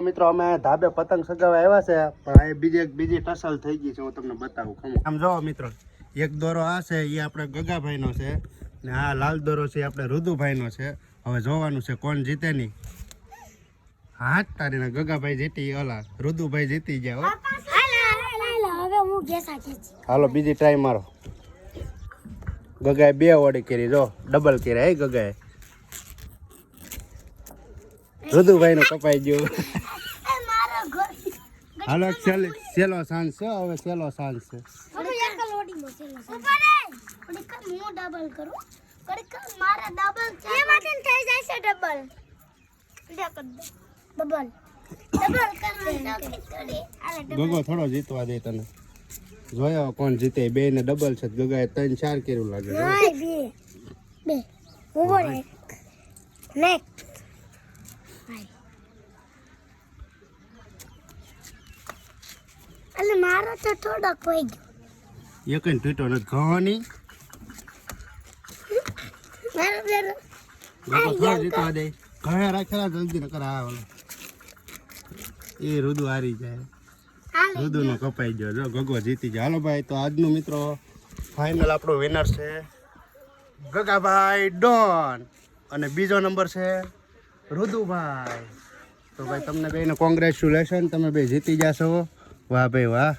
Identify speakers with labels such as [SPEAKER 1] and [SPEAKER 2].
[SPEAKER 1] મિત્રો અમે ધાબે પતંગ સગાવા આવ્યા છે, પણ આ બીજી ટસલ થઈ ગઈ છે. હું તમને બતાવું. આમ જોવો મિત્રો, એક દોરો આ છે એ આપણે ગગાભાઈનો છે, ને આ લાલ દોરો છે આપણે રુદુભાઈનો છે. હવે જોવાનું છે કોણ જીતે નહીં. હાથ તારીને ગગાભાઈ જીતી, ઓલા રુદુભાઈ જીતી ગયા. હાલો બીજી ટ્રાય મારો. ગગાએ 2 ઓડી કરી, જો ડબલ કર્યા. ગગાએ રુદુભાઈ નું કપાઈ ગયું. હાલો સેલો સાંજ છે. હવે સેલો સાંજ છે. ગગો થોડો જીતવા દે તને. જોયો કોણ જીતે. 2 ને ડબલ છે. ગગાએ 3-4 કર્યું લાગે.
[SPEAKER 2] મારો તો થોડો કોઈ ગયો.
[SPEAKER 1] એ કઈ તૂટો નથી. ઘણી થોડો જીતવા દે. ઘણા રાખેલા જલ્દી ન કરા. એ રુદુ હારી જાય. રુદુ નો કપાઈ ગયો. જો ગગો જીતી જાય. હાલો ભાઈ, તો આજનું મિત્રો ફાઇનલ આપણો વિનર છે ગગાભાઈ ડોન, અને બીજો નંબર છે રુદુભાઈ. તો ભાઈ તમને બેને કોંગ્રેચ્યુલેશન, તમે બે જીતી જશો. વાહ ભાઈ વાહ.